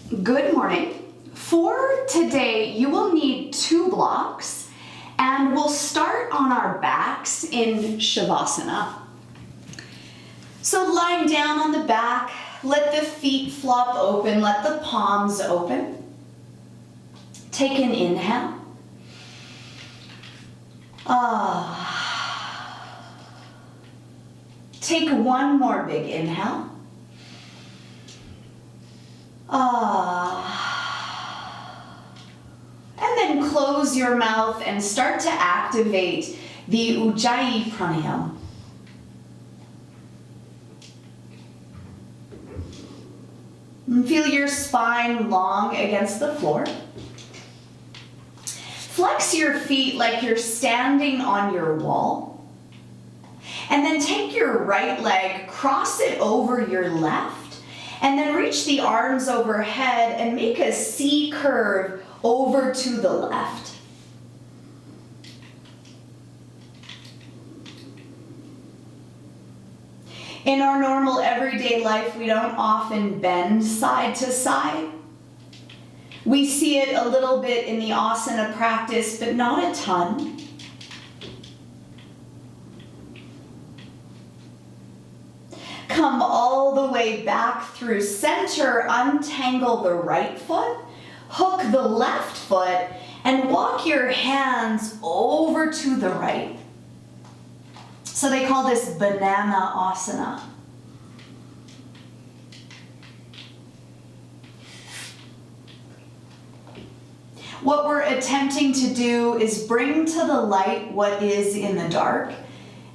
Good morning. For today, you will need 2 blocks, and we'll start on our backs in Shavasana. So lying down on the back, let the feet flop open, let the palms open. Take an inhale. Take one more big inhale. And then close your mouth and start to activate the Ujjayi pranayama. And feel your spine long against the floor. Flex your feet like you're standing on your wall. And then take your right leg, cross it over your left, and then reach the arms overhead and make a C curve over to the left. In our normal everyday life, we don't often bend side to side. We see it a little bit in the asana practice, but not a ton. Come all the way back through center, untangle the right foot, hook the left foot, and walk your hands over to the right. So they call this banana asana. What we're attempting to do is bring to the light what is in the dark.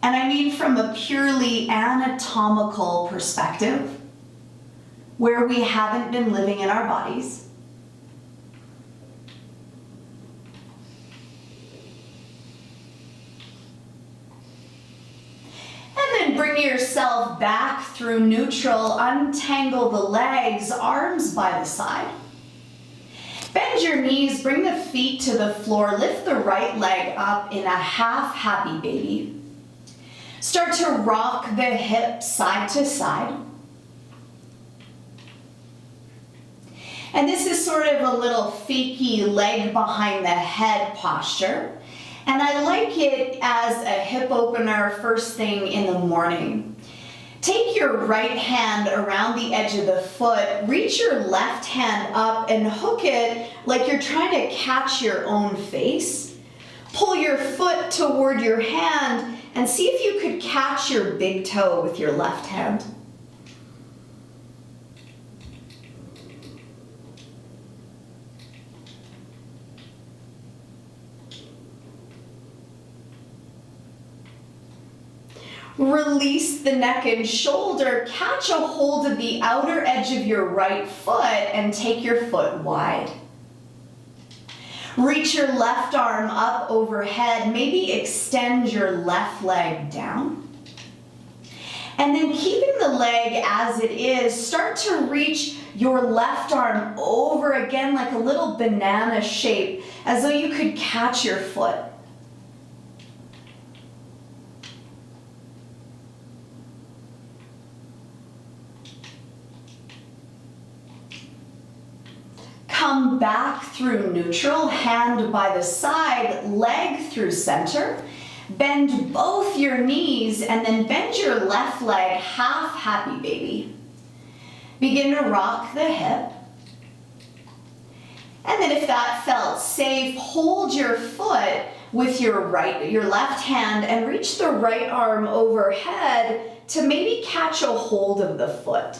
And I mean from a purely anatomical perspective, where we haven't been living in our bodies. And then bring yourself back through neutral, untangle the legs, arms by the side. Bend your knees, bring the feet to the floor, lift the right leg up in a half happy baby. Start to rock the hips side to side. And this is sort of a little fakey leg behind the head posture. And I like it as a hip opener first thing in the morning. Take your right hand around the edge of the foot, reach your left hand up and hook it like you're trying to catch your own face. Pull your foot toward your hand and see if you could catch your big toe with your left hand. Release the neck and shoulder, catch a hold of the outer edge of your right foot and take your foot wide. Reach your left arm up overhead, maybe extend your left leg down. And then keeping the leg as it is, start to reach your left arm over again like a little banana shape, as though you could catch your foot. Come back through neutral, hand by the side, leg through center. Bend both your knees and then bend your left leg half happy baby. Begin to rock the hip. And then if that felt safe, hold your foot with your left hand and reach the right arm overhead to maybe catch a hold of the foot.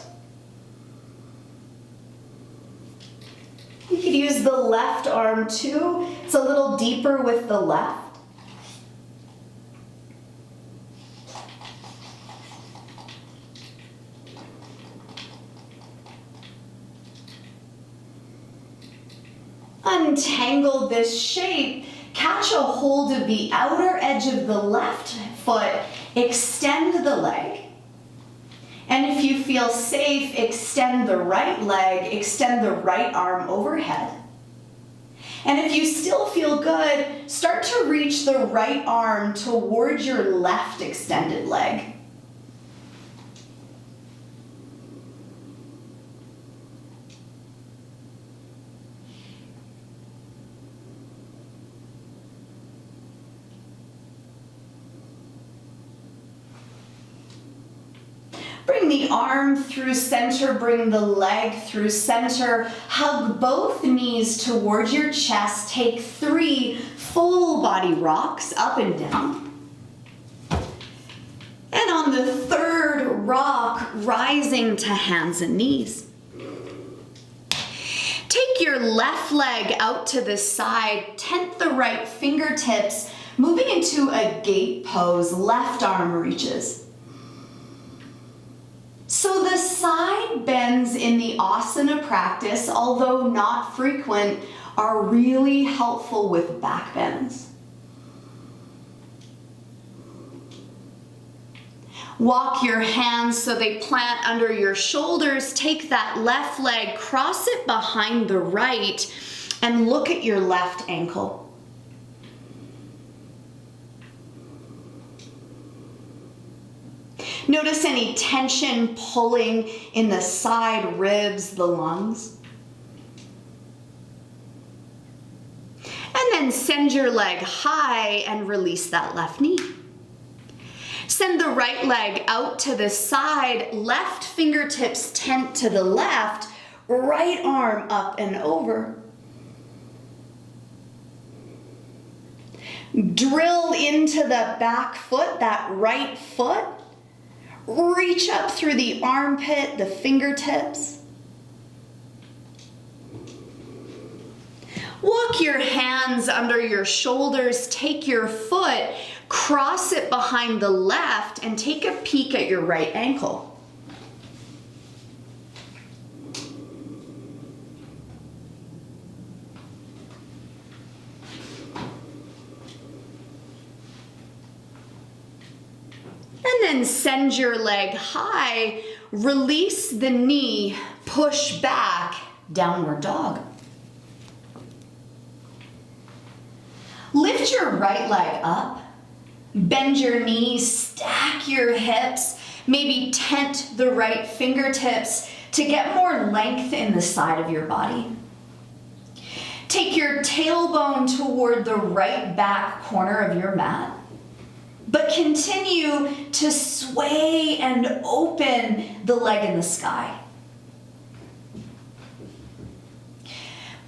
You could use the left arm too. It's a little deeper with the left. Untangle this shape. Catch a hold of the outer edge of the left foot. Extend the leg. And if you feel safe, extend the right leg, extend the right arm overhead. And if you still feel good, start to reach the right arm towards your left extended leg. the arm through center, bring the leg through center. Hug both knees towards your chest. Take 3 full body rocks up and down. And on the 3rd rock, rising to hands and knees. Take your left leg out to the side, tent the right fingertips, moving into a gate pose, left arm reaches. So the side bends in the asana practice, although not frequent, are really helpful with back bends. Walk your hands so they plant under your shoulders. Take that left leg, cross it behind the right, and look at your left ankle. Notice any tension pulling in the side ribs, the lungs. And then send your leg high and release that left knee. Send the right leg out to the side, left fingertips tent to the left, right arm up and over. Drill into the back foot, that right foot. Reach up through the armpit, the fingertips. Walk your hands under your shoulders, take your foot, cross it behind the left, and take a peek at your right ankle. And then send your leg high, release the knee, push back, downward dog. Lift your right leg up, bend your knees, stack your hips, maybe tent the right fingertips to get more length in the side of your body. Take your tailbone toward the right back corner of your mat, but continue to sway and open the leg in the sky.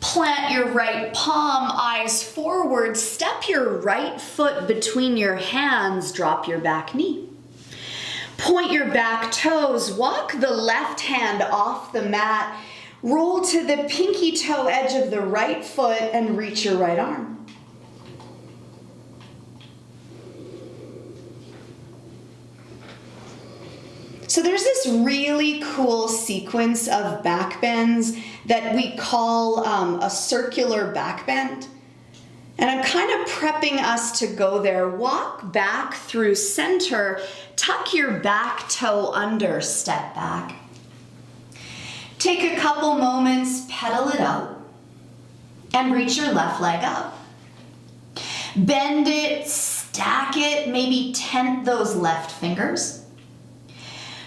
Plant your right palm, eyes forward, step your right foot between your hands, drop your back knee. Point your back toes, walk the left hand off the mat, roll to the pinky toe edge of the right foot and reach your right arm. So there's this really cool sequence of back bends that we call a circular back bend. And I'm kind of prepping us to go there. Walk back through center, tuck your back toe under, step back. Take a couple moments, pedal it out, and reach your left leg up. Bend it, stack it, maybe tent those left fingers.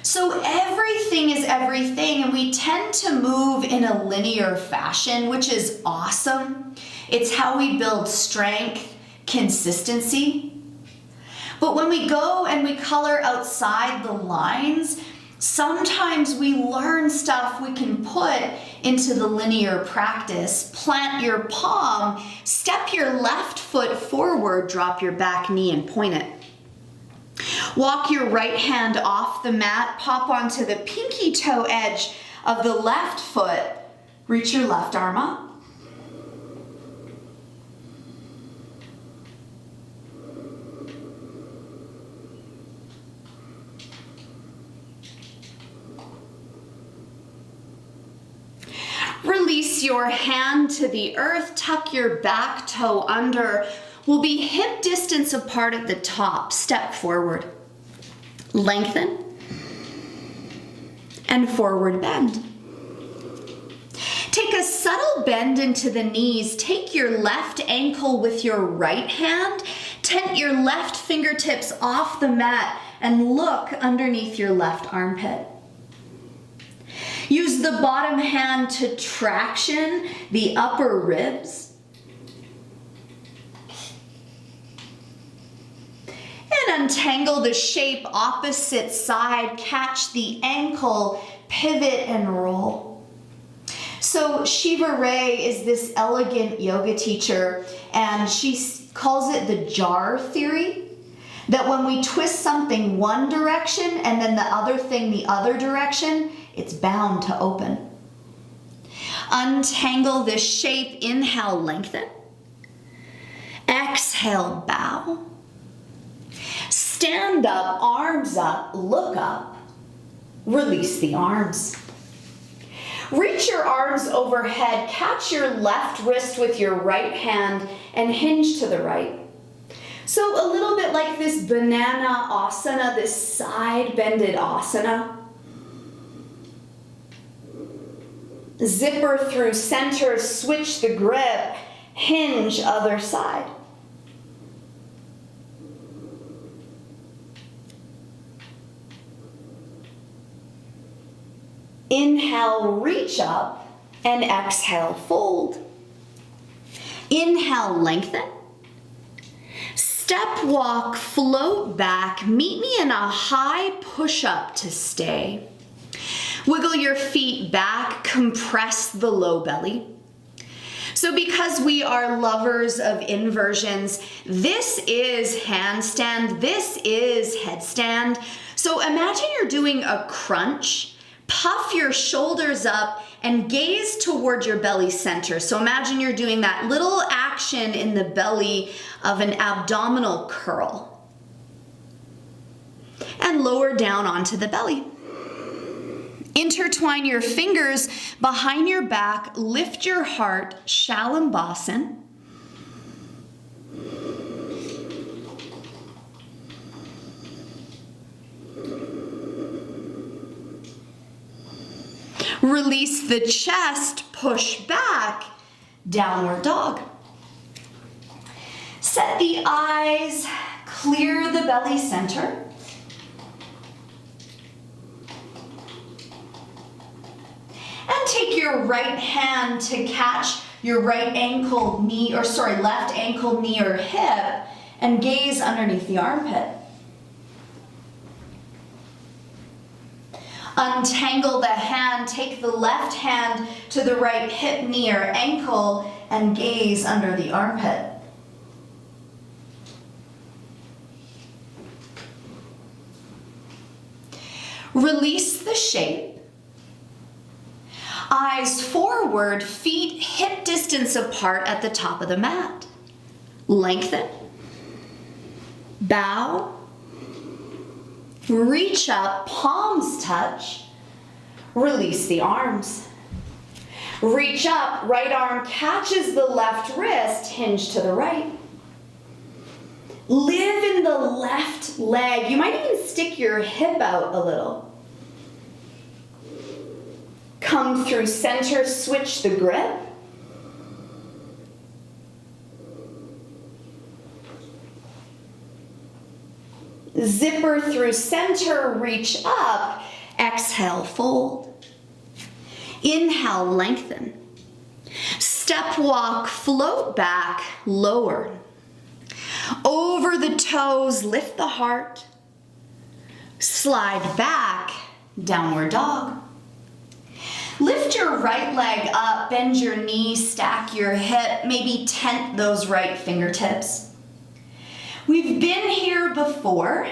So everything is everything, and we tend to move in a linear fashion, which is awesome. It's how we build strength, consistency. But when we go and we color outside the lines, sometimes we learn stuff we can put into the linear practice. Plant your palm, step your left foot forward, drop your back knee and point it. Walk your right hand off the mat, pop onto the pinky toe edge of the left foot, reach your left arm up. Release your hand to the earth, tuck your back toe under. We'll be hip distance apart at the top. Step forward. Lengthen. And forward bend. Take a subtle bend into the knees. Take your left ankle with your right hand. Tent your left fingertips off the mat and look underneath your left armpit. Use the bottom hand to traction the upper ribs. And untangle the shape opposite side, catch the ankle, pivot and roll. So Shiva Ray is this elegant yoga teacher, and she calls it the jar theory, that when we twist something one direction and then the other thing the other direction, it's bound to open. Untangle this shape, inhale, lengthen. Exhale, bow. Stand up, arms up, look up. Release the arms. Reach your arms overhead, catch your left wrist with your right hand and hinge to the right. So a little bit like this banana asana, this side bended asana. Zipper through center, switch the grip, hinge other side. Inhale, reach up, and exhale, fold. Inhale, lengthen. Step walk, float back, meet me in a high push-up to stay. Wiggle your feet back, compress the low belly. So because we are lovers of inversions, this is handstand, this is headstand. So imagine you're doing a crunch. Puff your shoulders up and gaze toward your belly center. So imagine you're doing that little action in the belly of an abdominal curl. And lower down onto the belly. Intertwine your fingers behind your back, lift your heart, Shalambhasan. Release the chest, push back, downward dog. Set the eyes, clear the belly center. And take your right hand to catch your right ankle, knee, left ankle, knee, or hip, and gaze underneath the armpit. Untangle the hand, take the left hand to the right hip, knee, or ankle, and gaze under the armpit. Release the shape. Eyes forward, feet hip distance apart at the top of the mat. Lengthen. Bow. Reach up, palms touch. Release the arms. Reach up, right arm catches the left wrist, hinge to the right. Live in the left leg. You might even stick your hip out a little. Come through center, switch the grip. Zipper through center, reach up, exhale, fold. Inhale, lengthen. Step walk, float back, lower. Over the toes, lift the heart. Slide back, downward dog. Lift your right leg up, bend your knee, stack your hip, maybe tent those right fingertips. We've been here before,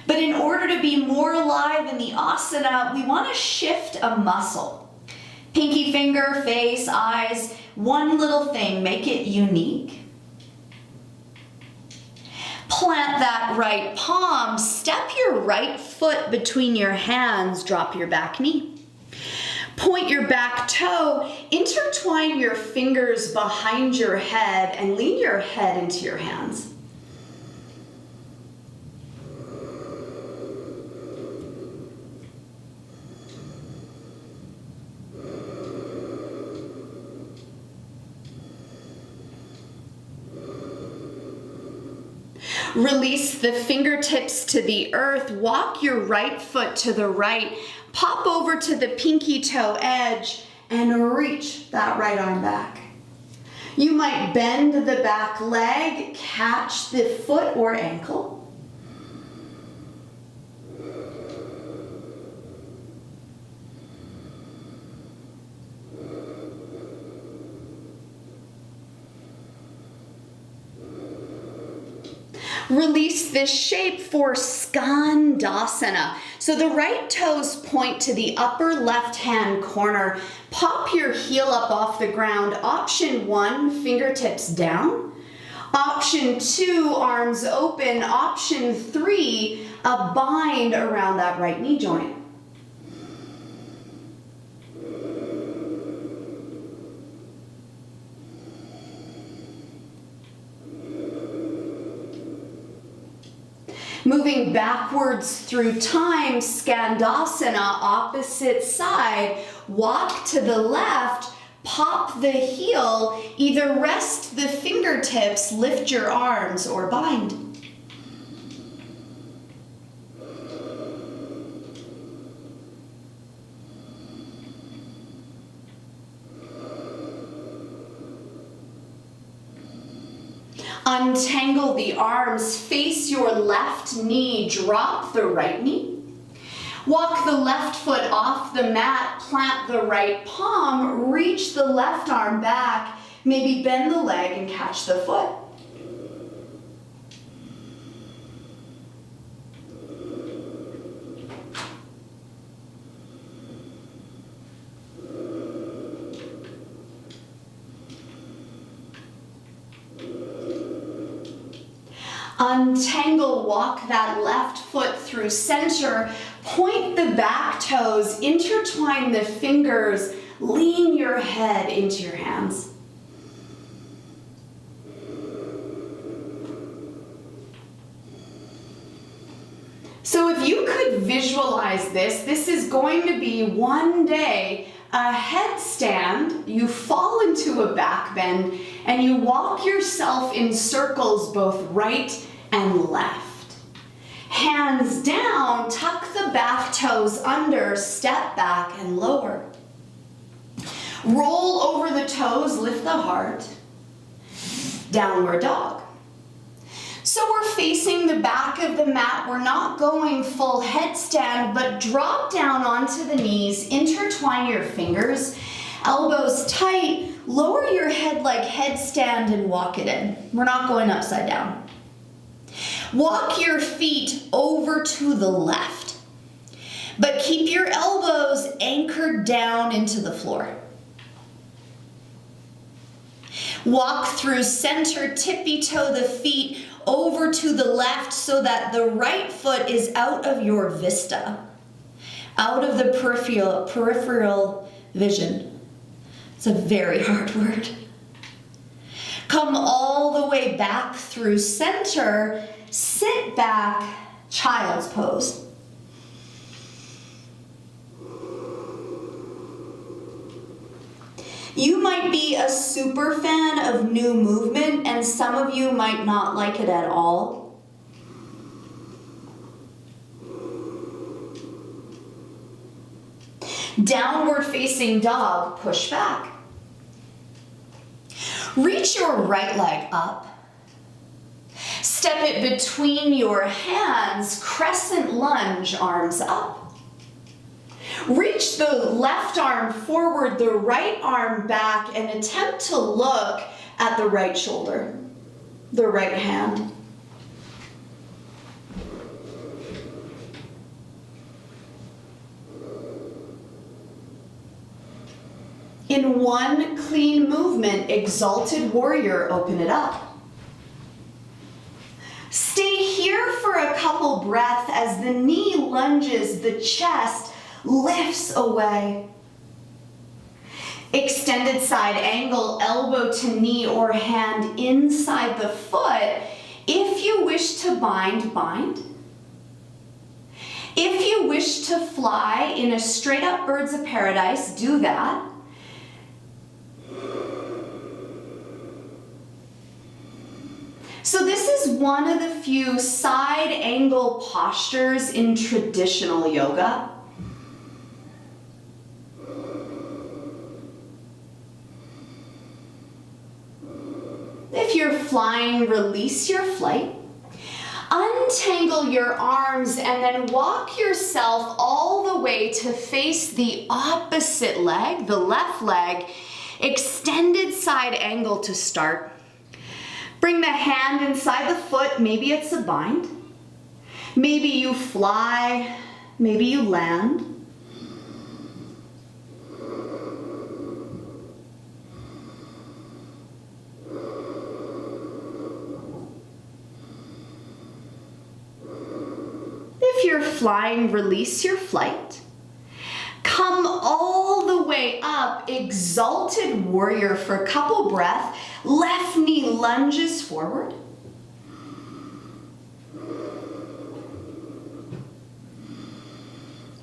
but in order to be more alive in the asana, we want to shift a muscle. Pinky finger, face, eyes, one little thing, make it unique. Plant that right palm, step your right foot between your hands, drop your back knee. Point your back toe, intertwine your fingers behind your head and lean your head into your hands. Release the fingertips to the earth, walk your right foot to the right, pop over to the pinky toe edge, and reach that right arm back. You might bend the back leg, catch the foot or ankle. Release this shape for Skandasana. So the right toes point to the upper left-hand corner. Pop your heel up off the ground. Option 1, fingertips down. Option 2, arms open. Option 3, a bind around that right knee joint. Moving backwards through time, Skandasana, opposite side. Walk to the left, pop the heel, either rest the fingertips, lift your arms, or bind. Untangle the arms, face your left knee, drop the right knee. Walk the left foot off the mat, plant the right palm, reach the left arm back, maybe bend the leg and catch the foot. Untangle, walk that left foot through center, point the back toes, intertwine the fingers, lean your head into your hands. So if you could visualize this is going to be one day a headstand, you fall into a back bend, and you walk yourself in circles both right and left. Hands down, tuck the back toes under, step back and lower. Roll over the toes, lift the heart. Downward dog. So we're facing the back of the mat. We're not going full headstand, but drop down onto the knees, intertwine your fingers, elbows tight, lower your head like headstand and walk it in. We're not going upside down. Walk your feet over to the left, but keep your elbows anchored down into the floor. Walk through center, tippy toe the feet over to the left so that the right foot is out of your vista, out of the peripheral vision. It's a very hard word. Come all the way back through center, sit back, child's pose. You might be a super fan of new movement, and some of you might not like it at all. Downward facing dog, push back. Reach your right leg up. Step it between your hands, crescent lunge, arms up. Reach the left arm forward, the right arm back, and attempt to look at the right shoulder, the right hand. In one clean movement, exalted warrior, open it up. Stay here for a couple breaths as the knee lunges, the chest lifts away. Extended side angle, elbow to knee or hand inside the foot. If you wish to bind, bind. If you wish to fly in a straight up birds of paradise, do that. So this is one of the few side angle postures in traditional yoga. If you're flying, release your flight. Untangle your arms and then walk yourself all the way to face the opposite leg, the left leg. Extended side angle to start. Bring the hand inside the foot. Maybe it's a bind. Maybe you fly. Maybe you land. If you're flying, release your flight. Come all the way up, exalted warrior for a couple breaths. Left knee lunges forward.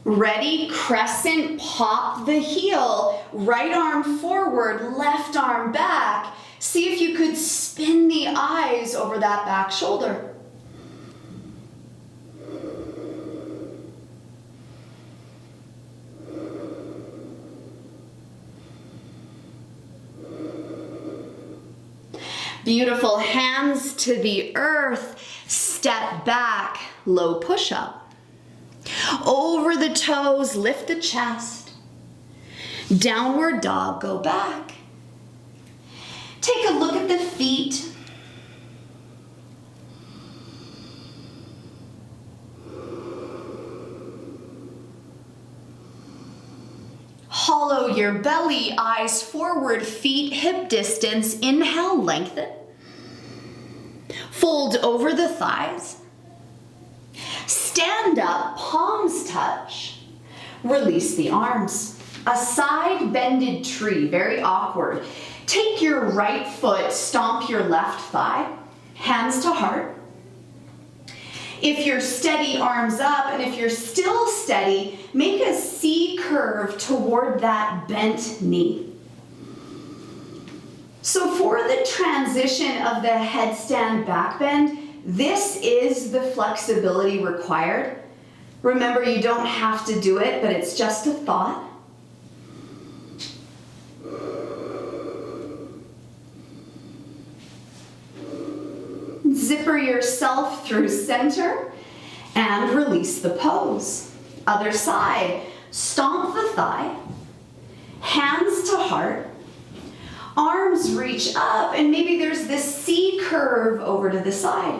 Ready, crescent, pop the heel. Right arm forward, left arm back. See if you could spin the eyes over that back shoulder. Beautiful, hands to the earth, step back, low push-up. Over the toes, lift the chest. Downward dog, go back. Take a look at the feet. Hollow your belly, eyes forward, feet hip distance. Inhale, lengthen. Fold over the thighs. Stand up, palms touch. Release the arms. A side bended tree, very awkward. Take your right foot, stomp your left thigh. Hands to heart. If you're steady, arms up, and if you're still steady, make a C curve toward that bent knee. So for the transition of the headstand backbend, this is the flexibility required. Remember, you don't have to do it, but it's just a thought. Zipper yourself through center and release the pose. Other side, stomp the thigh, hands to heart, arms reach up, and maybe there's this C curve over to the side.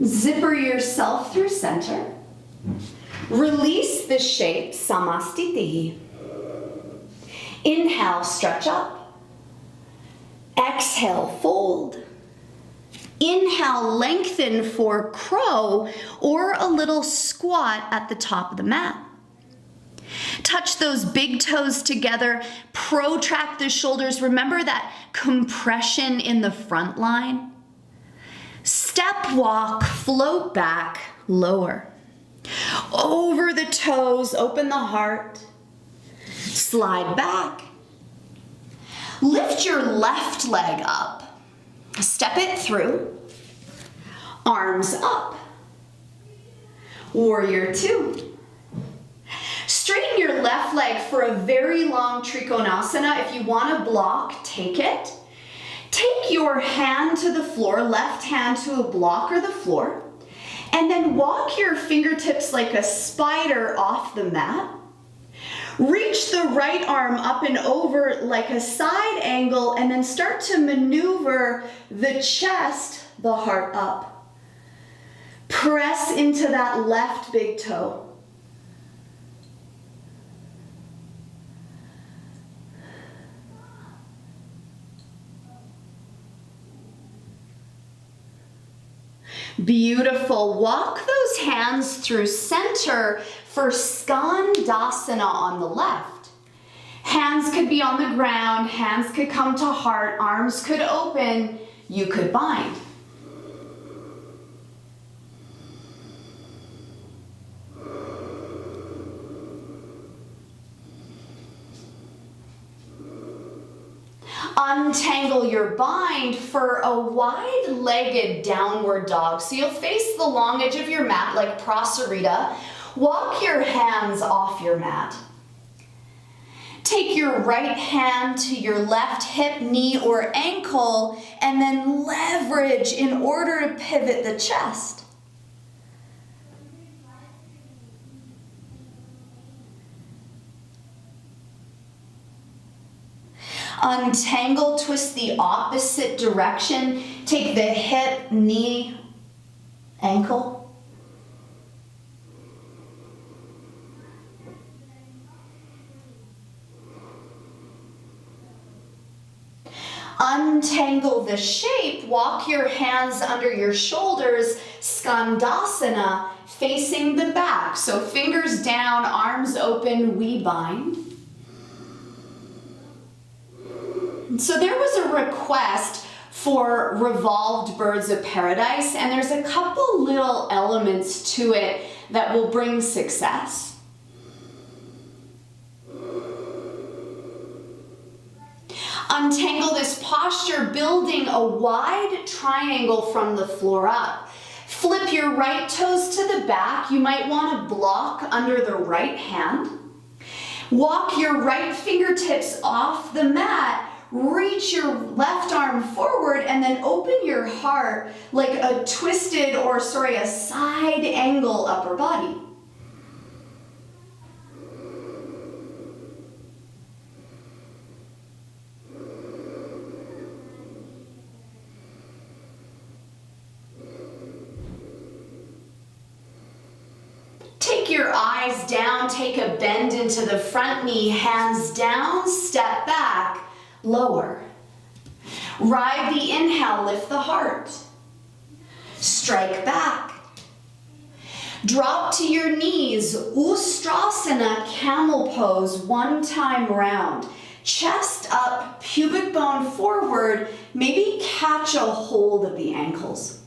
Zipper yourself through center. Release the shape, samastiti. Inhale, stretch up. Exhale, fold. Inhale, lengthen for crow or a little squat at the top of the mat. Touch those big toes together, protract the shoulders. Remember that compression in the front line. Step walk, float back, lower. Over the toes, open the heart. Slide back. Lift your left leg up. Step it through. Arms up. Warrior two. Straighten your left leg for a very long Trikonasana. If you want to block, take it. Take your hand to the floor, left hand to a block or the floor, and then walk your fingertips like a spider off the mat. Reach the right arm up and over like a side angle, and then start to maneuver the chest, the heart up. Press into that left big toe. Beautiful. Walk those hands through center for Skandasana on the left. Hands could be on the ground, hands could come to heart, arms could open, you could bind. Untangle your bind for a wide-legged downward dog. So you'll face the long edge of your mat like Prasarita. Walk your hands off your mat. Take your right hand to your left hip, knee, or ankle, and then leverage in order to pivot the chest. Untangle, twist the opposite direction. Take the hip, knee, ankle. Untangle the shape, walk your hands under your shoulders, Skandasana, facing the back. So fingers down, arms open, we bind. So there was a request for revolved birds of paradise, and there's a couple little elements to it that will bring success. Untangle this posture, building a wide triangle from the floor up. Flip your right toes to the back. You might want to block under the right hand. Walk your right fingertips off the mat. Reach your left arm forward and then open your heart like a twisted or, a side angle upper body. Take your eyes down, take a bend into the front knee, hands down, step back, lower. Ride the inhale, lift the heart. Strike back. Drop to your knees, Ustrasana, camel pose, one time round. Chest up, pubic bone forward, maybe catch a hold of the ankles.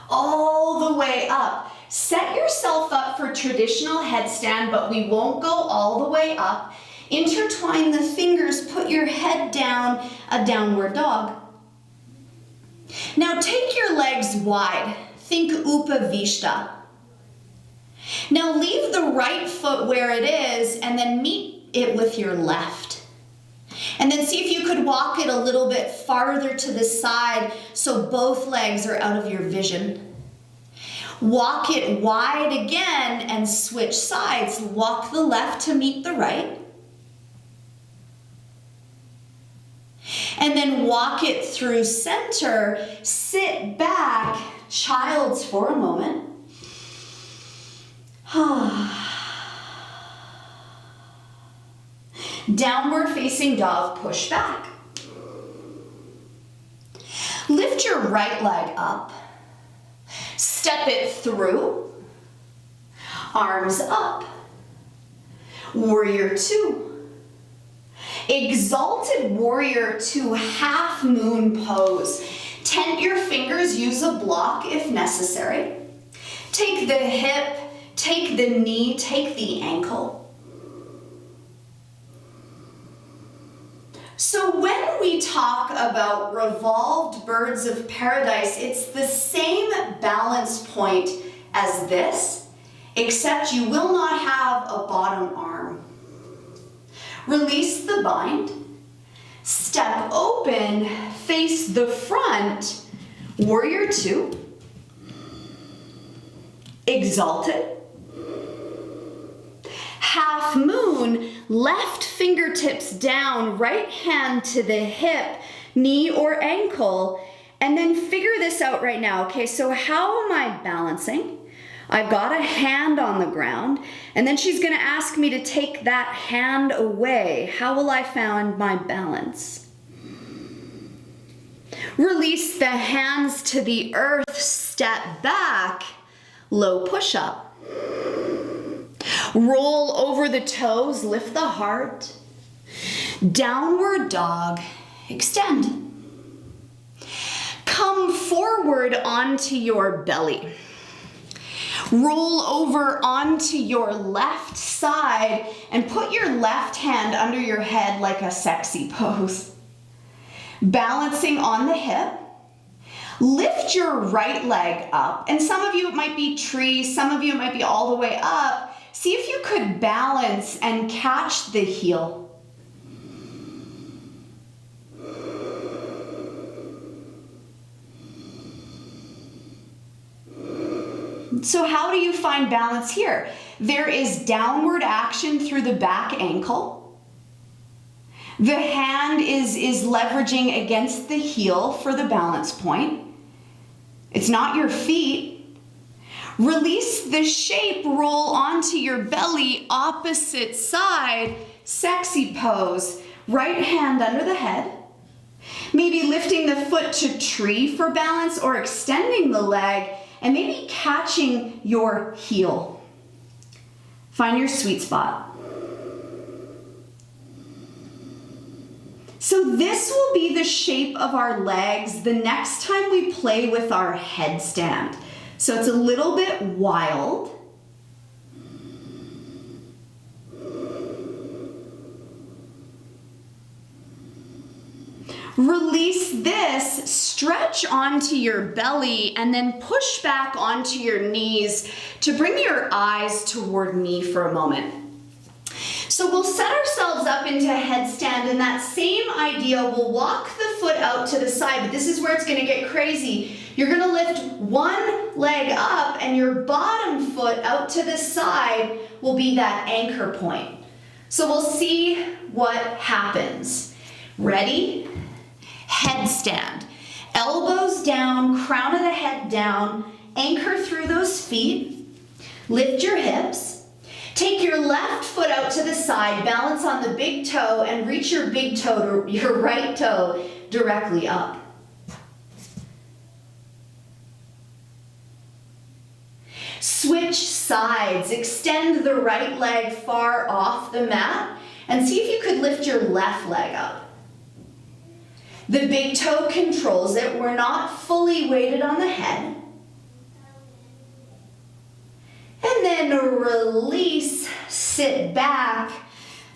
All the way up. Set yourself up for traditional headstand, but we won't go all the way up. Intertwine the fingers, put your head down, a downward dog. Now take your legs wide. Think Upavishta. Now leave the right foot where it is and then meet it with your left. And then see if you could walk it a little bit farther to the side so both legs are out of your vision. Walk it wide again and switch sides. Walk the left to meet the right. And then walk it through center. Sit back, child's for a moment. Downward facing dog, push back. Lift your right leg up. Step it through. Arms up. Warrior two. Exalted warrior two, half moon pose. Tent your fingers, use a block if necessary. Take the hip, take the knee, take the ankle. So when we talk about revolved birds of paradise, it's the same balance point as this, except you will not have a bottom arm. Release the bind, step open, face the front, warrior two, exalted, half moon, left fingertips down, right hand to the hip, knee or ankle, and then figure this out right now. Okay, so how am I balancing? I've got a hand on the ground, and then she's gonna ask me to take that hand away. How will I find my balance? Release the hands to the earth, step back, low push-up. Roll over the toes, lift the heart. Downward dog, extend. Come forward onto your belly. Roll over onto your left side and put your left hand under your head like a sexy pose. Balancing on the hip. Lift your right leg up, and some of you it might be tree, some of you it might be all the way up. See if you could balance and catch the heel. So how do you find balance here? There is downward action through the back ankle. The hand is leveraging against the heel for the balance point. It's not your feet. Release the shape, roll onto your belly, opposite side, sexy pose. Right hand under the head. Maybe lifting the foot to tree for balance or extending the leg and maybe catching your heel. Find your sweet spot. So this will be the shape of our legs the next time we play with our headstand. So it's a little bit wild. Release this, stretch onto your belly, and then push back onto your knees to bring your eyes toward me for a moment. So we'll set ourselves up into headstand, and that same idea, we'll walk the foot out to the side, but this is where it's gonna get crazy. You're gonna lift one leg up, and your bottom foot out to the side will be that anchor point. So we'll see what happens. Ready? Headstand. Elbows down, crown of the head down, anchor through those feet, lift your hips, take your left foot out to the side, balance on the big toe, and reach your big toe, your right toe, directly up. Switch sides, extend the right leg far off the mat, and see if you could lift your left leg up. The big toe controls it. We're not fully weighted on the head. And then release, sit back,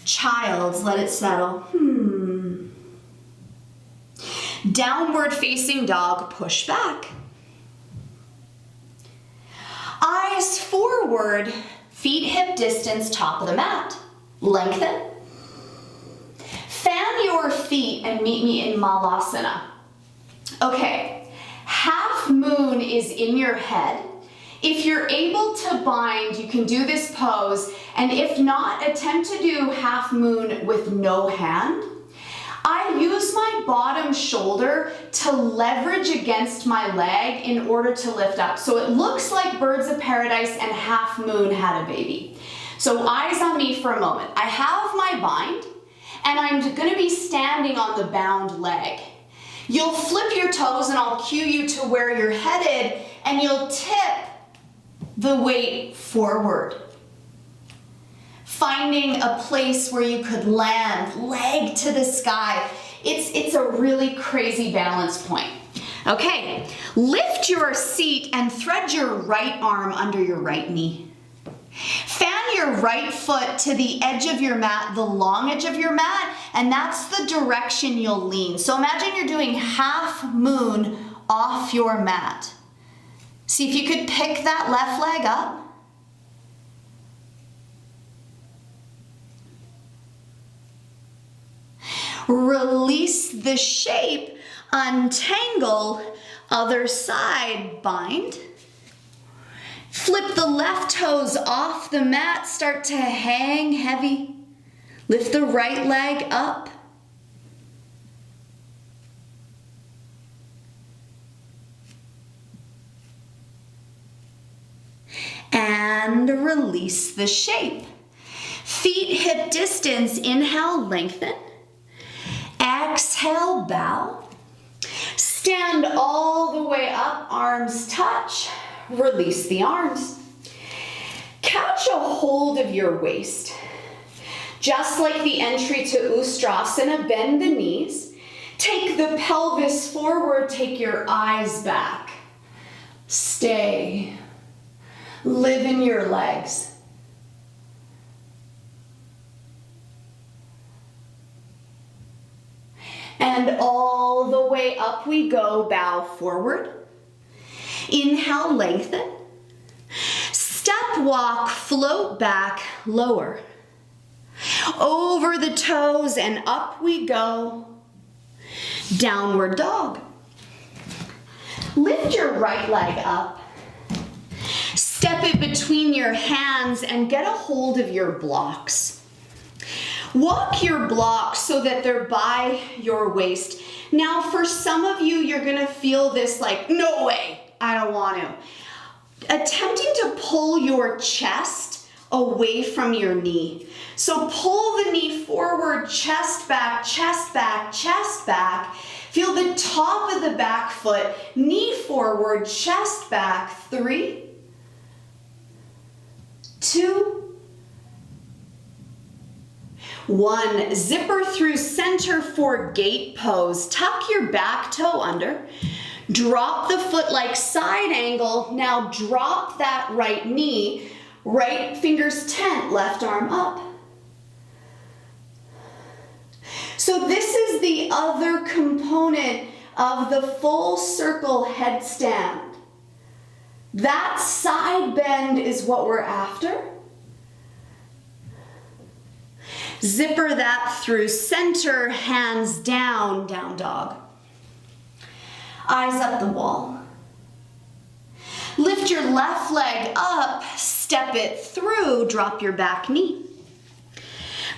child's, let it settle. Downward facing dog, push back. Eyes forward, feet hip distance, top of the mat. Lengthen. Fan your feet and meet me in Malasana. Okay, half moon is in your head. If you're able to bind, you can do this pose, and if not, attempt to do half moon with no hand. I use my bottom shoulder to leverage against my leg in order to lift up. So it looks like Birds of Paradise and Half Moon had a baby. So eyes on me for a moment. I have my bind, and I'm gonna be standing on the bound leg. You'll flip your toes and I'll cue you to where you're headed, and you'll tip the weight forward. Finding a place where you could land, leg to the sky. It's a really crazy balance point. Okay, lift your seat and thread your right arm under your right knee. Fan your right foot to the edge of your mat, the long edge of your mat, and that's the direction you'll lean. So imagine you're doing half moon off your mat. See if you could pick that left leg up. Release the shape, untangle, other side, bind. Flip the left toes off the mat, start to hang heavy. Lift the right leg up. And release the shape. Feet hip distance, inhale, lengthen. Exhale, bow. Stand all the way up, arms touch. Release the arms. Catch a hold of your waist. Just like the entry to Ustrasana, bend the knees. Take the pelvis forward, take your eyes back. Stay. Live in your legs. And all the way up we go, bow forward. Inhale, lengthen. Step walk, float back, lower. Over the toes and up we go. Downward dog. Lift your right leg up. Step it between your hands and get a hold of your blocks. Walk your blocks so that they're by your waist. Now, for some of you, you're gonna feel this like, no way, I don't want to. Attempting to pull your chest away from your knee. So pull the knee forward, chest back, chest back, chest back. Feel the top of the back foot, knee forward, chest back. 3, 2, 1. Zipper through center for gate pose. Tuck your back toe under. Drop the foot like side angle. Now drop that right knee. Right finger's tent, left arm up. So this is the other component of the full circle headstand. That side bend is what we're after. Zipper that through center, hands down, down dog. Eyes up the wall. Lift your left leg up, step it through, drop your back knee.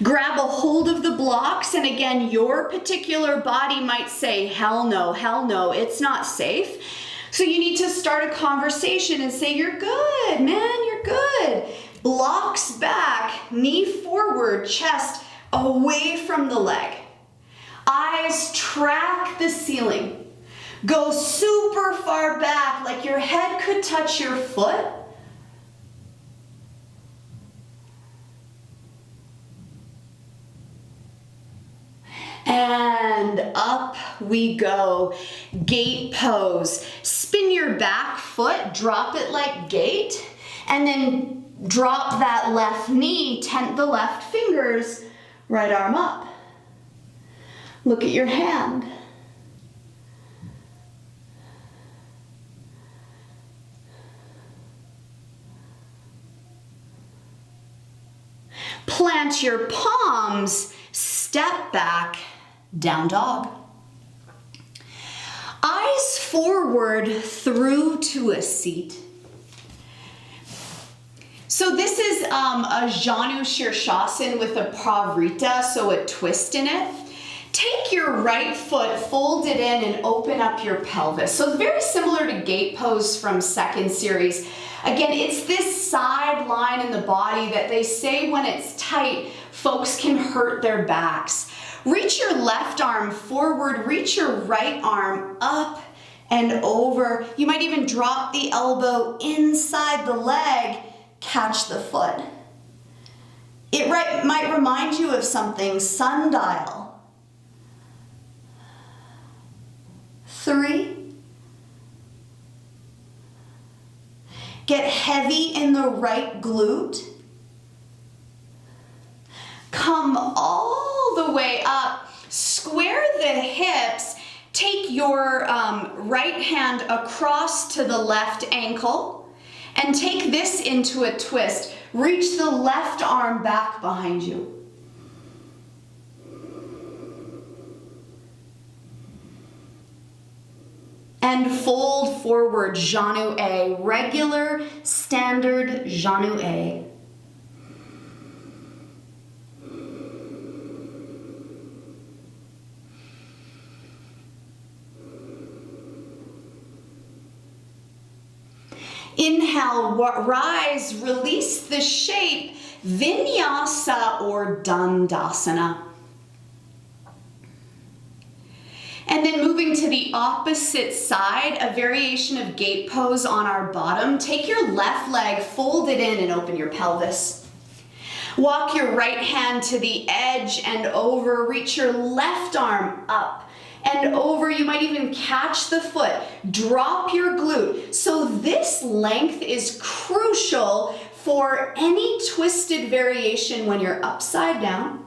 Grab a hold of the blocks, and again, your particular body might say, hell no, it's not safe. So you need to start a conversation and say, you're good, man, you're good. Blocks back, knee forward, chest away from the leg. Eyes track the ceiling. Go super far back, like your head could touch your foot. And up we go. Gate pose. Spin your back foot, drop it like gate, and then drop that left knee, tent the left fingers, right arm up. Look at your hand. Plant your palms, step back, down dog. Eyes forward through to a seat. So this is a Janu Shirshasana with a Pravrita, so a twist in it. Take your right foot, fold it in, and open up your pelvis. So it's very similar to gate pose from second series. Again, it's this side line in the body that they say when it's tight, folks can hurt their backs. Reach your left arm forward, reach your right arm up and over. You might even drop the elbow inside the leg, catch the foot. It might remind you of something, sundial. 3. Get heavy in the right glute. Come all the way up. Square the hips. Take your right hand across to the left ankle and take this into a twist. Reach the left arm back behind you. And fold forward, Janu A, regular, standard Janu A. Inhale, rise, release the shape, Vinyasa or Dandasana. And then moving to the opposite side, a variation of gate pose on our bottom. Take your left leg, fold it in, and open your pelvis. Walk your right hand to the edge and over. Reach your left arm up and over. You might even catch the foot. Drop your glute. So this length is crucial for any twisted variation when you're upside down.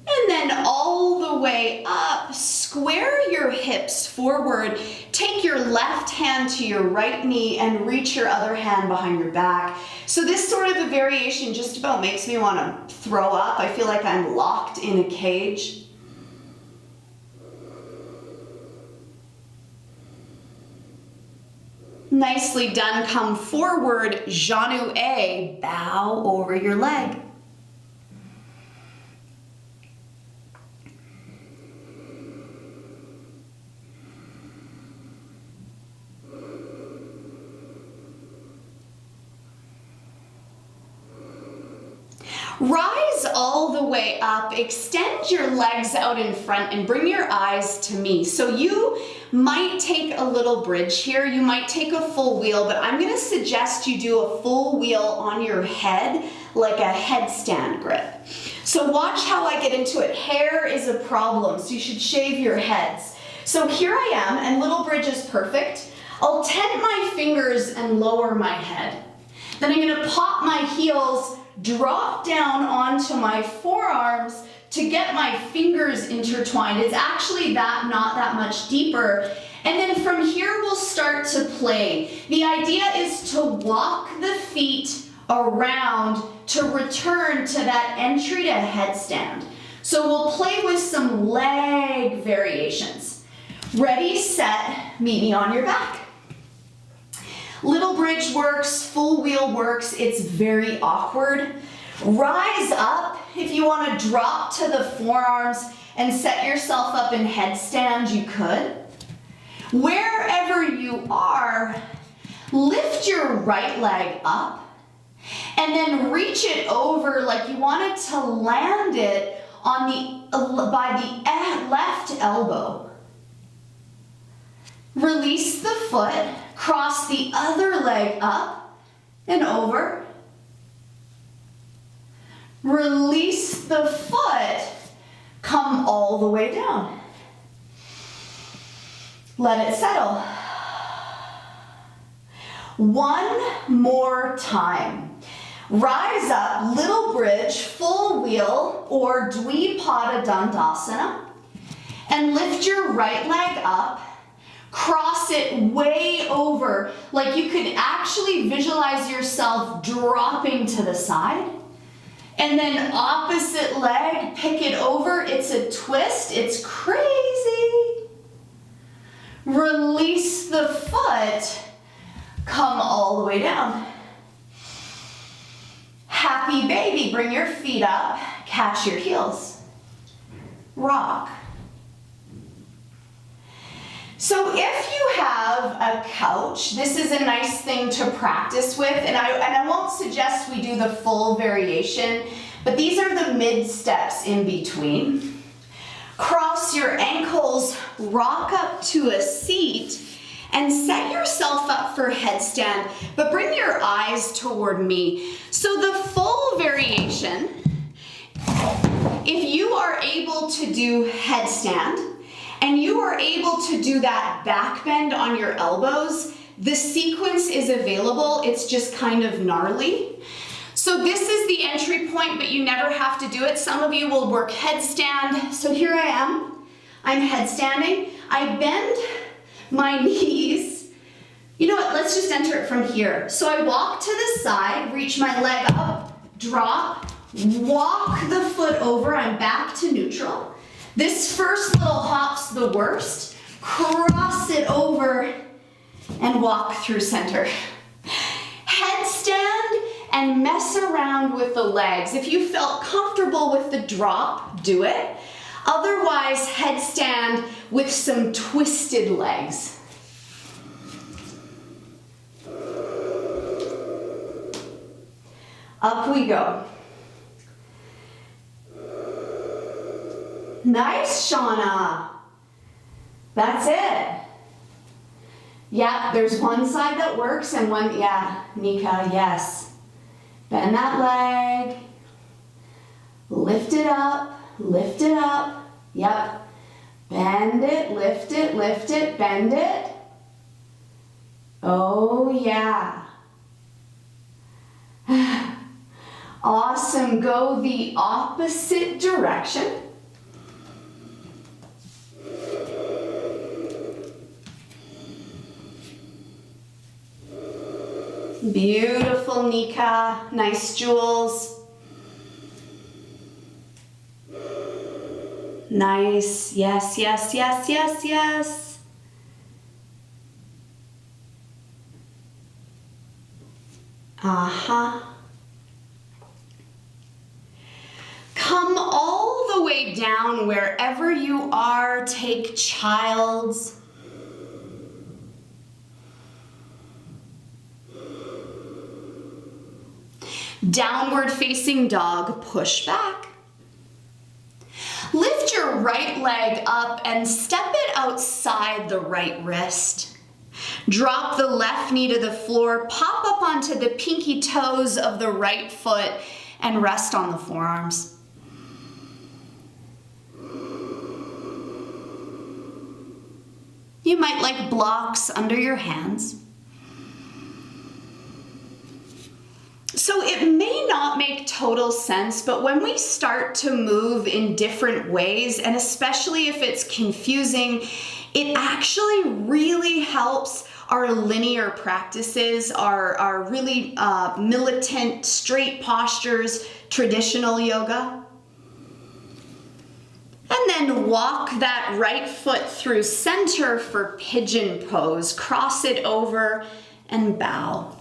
And then all the way way up, square your hips forward. Take your left hand to your right knee and reach your other hand behind your back. So this sort of a variation just about makes me want to throw up. I feel like I'm locked in a cage. Nicely done. Come forward, genou A, bow over your leg. Rise all the way up, extend your legs out in front and bring your eyes to me. So you might take a little bridge here, you might take a full wheel, but I'm going to suggest you do a full wheel on your head like a headstand grip. So watch how I get into it. Hair is a problem, so you should shave your heads. So here I am, and little bridge is perfect. I'll tent my fingers and lower my head. Then I'm going to pop my heels, drop down onto my forearms to get my fingers intertwined. It's actually not that much deeper. And then from here we'll start to play. The idea is to walk the feet around to return to that entry to headstand. So we'll play with some leg variations. Ready, set, meet me on your back. Little bridge works, full wheel works, it's very awkward. Rise up. If you want to drop to the forearms and set yourself up in headstand, you could. Wherever you are, lift your right leg up and then reach it over like you wanted to land it on by the left elbow. Release the foot, cross the other leg up and over. Release the foot, come all the way down. Let it settle. One more time. Rise up, little bridge, full wheel, or Dvipada Dandasana, and lift your right leg up. Cross it way over, like you could actually visualize yourself dropping to the side. And then opposite leg, pick it over. It's a twist. It's crazy. Release the foot. Come all the way down. Happy baby. Bring your feet up. Catch your heels. Rock. So if you have a couch, this is a nice thing to practice with, and I won't suggest we do the full variation, but these are the mid steps in between. Cross your ankles, rock up to a seat, and set yourself up for headstand, but bring your eyes toward me. So the full variation, if you are able to do headstand, and you are able to do that back bend on your elbows, the sequence is available. It's just kind of gnarly. So this is the entry point, but you never have to do it. Some of you will work headstand. So here I am. I'm headstanding. I bend my knees. You know what? Let's just enter it from here. So I walk to the side, reach my leg up, drop, walk the foot over. I'm back to neutral. This first little hop's the worst. Cross it over and walk through center. Headstand and mess around with the legs. If you felt comfortable with the drop, do it. Otherwise, headstand with some twisted legs. Up we go. Nice, Shauna. That's it. Yeah, there's one side that works and one, yeah, Nika, yes. Bend that leg. Lift it up, lift it up. Yep. Bend it, lift it, bend it. Oh, yeah. Awesome. Go the opposite direction. Beautiful, Nika. Nice, Jules. Nice. Yes, yes, yes, yes, yes. Uh-huh. Come all the way down wherever you are. Take child's. Downward facing dog, push back. Lift your right leg up and step it outside the right wrist. Drop the left knee to the floor, pop up onto the pinky toes of the right foot and rest on the forearms. You might like blocks under your hands. So it may not make total sense, but when we start to move in different ways, and especially if it's confusing, it actually really helps our linear practices, our really militant, straight postures, traditional yoga. And then walk that right foot through center for pigeon pose. Cross it over and bow.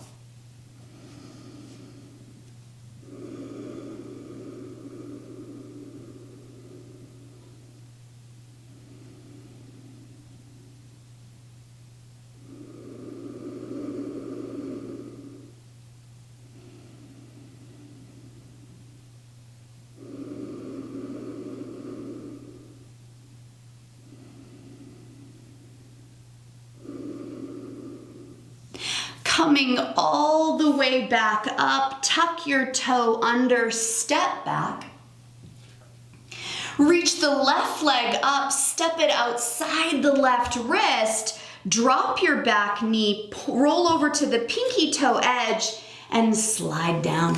Coming all the way back up, tuck your toe under, step back. Reach the left leg up, step it outside the left wrist, drop your back knee, roll over to the pinky toe edge, and slide down.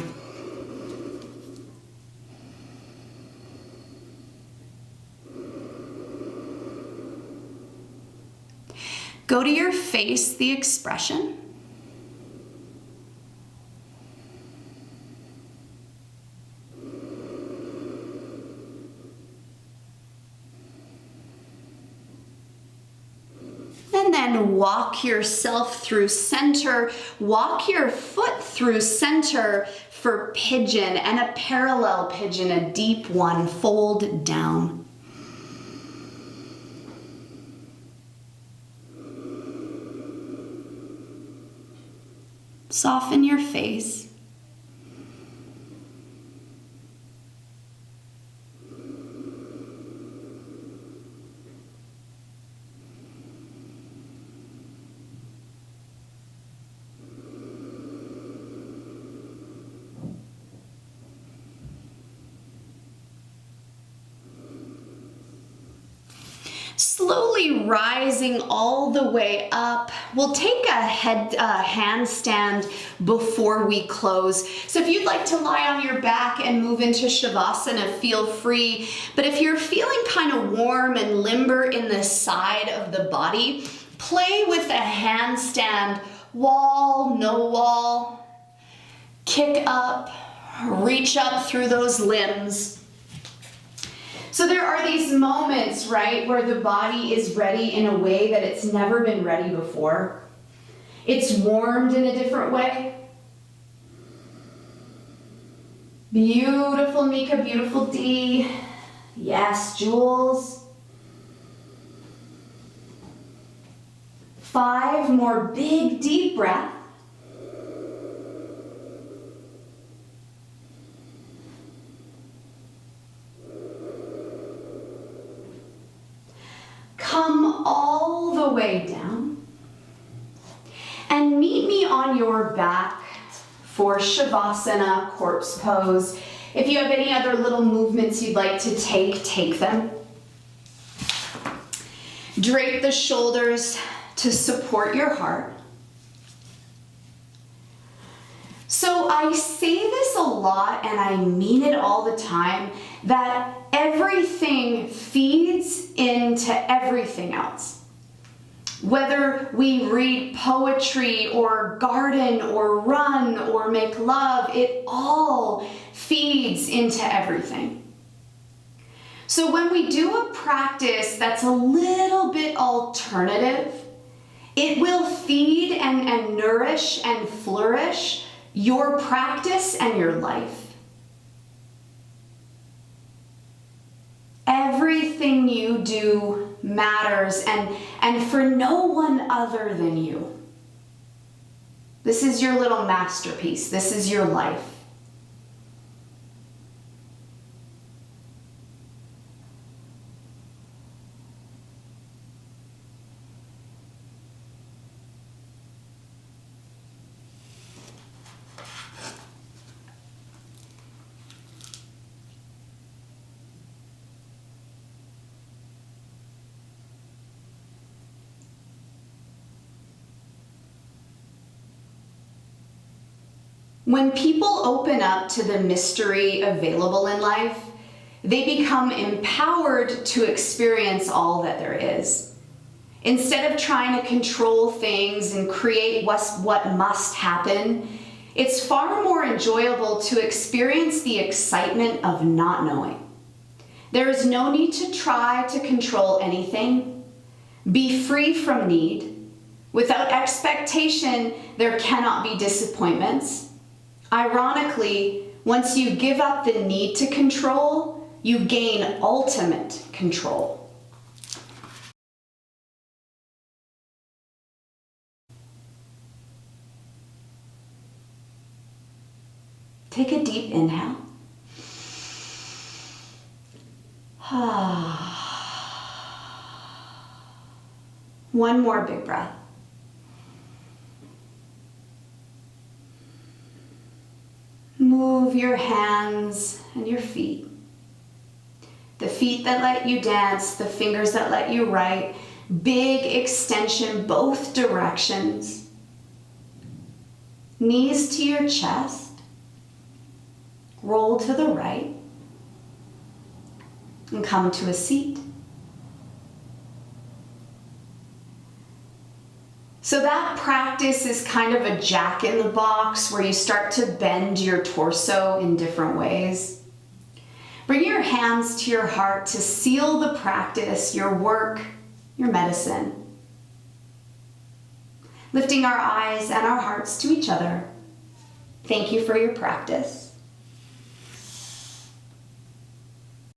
Go to your face, the expression. And then walk yourself through center. Walk your foot through center for pigeon and a parallel pigeon, a deep one, fold down. Soften your face. Slowly rising all the way up. We'll take a handstand before we close. So if you'd like to lie on your back and move into Shavasana, feel free. But if you're feeling kind of warm and limber in the side of the body, play with a handstand, wall, no wall, kick up, reach up through those limbs. So there are these moments, right, where the body is ready in a way that it's never been ready before. It's warmed in a different way. Beautiful, Mika, beautiful, Dee. Yes, Jules. 5 more big, deep breaths. Come all the way down and meet me on your back for Shavasana, corpse pose. If you have any other little movements you'd like to take, take them. Drape the shoulders to support your heart. So I say this a lot and I mean it all the time, that everything feeds into everything else. Whether we read poetry or garden or run or make love, it all feeds into everything. So when we do a practice that's a little bit alternative, it will feed and nourish and flourish your practice and your life. Everything you do matters, and for no one other than you. This is your little masterpiece. This is your life. When people open up to the mystery available in life, they become empowered to experience all that there is. Instead of trying to control things and create what must happen, it's far more enjoyable to experience the excitement of not knowing. There is no need to try to control anything. Be free from need. Without expectation, there cannot be disappointments. Ironically, once you give up the need to control, you gain ultimate control. Take a deep inhale. One more big breath. Move your hands and your feet. The feet that let you dance, the fingers that let you write. Big extension both directions. Knees to your chest. Roll to the right. And come to a seat. So that practice is kind of a jack in the box where you start to bend your torso in different ways. Bring your hands to your heart to seal the practice, your work, your medicine. Lifting our eyes and our hearts to each other. Thank you for your practice.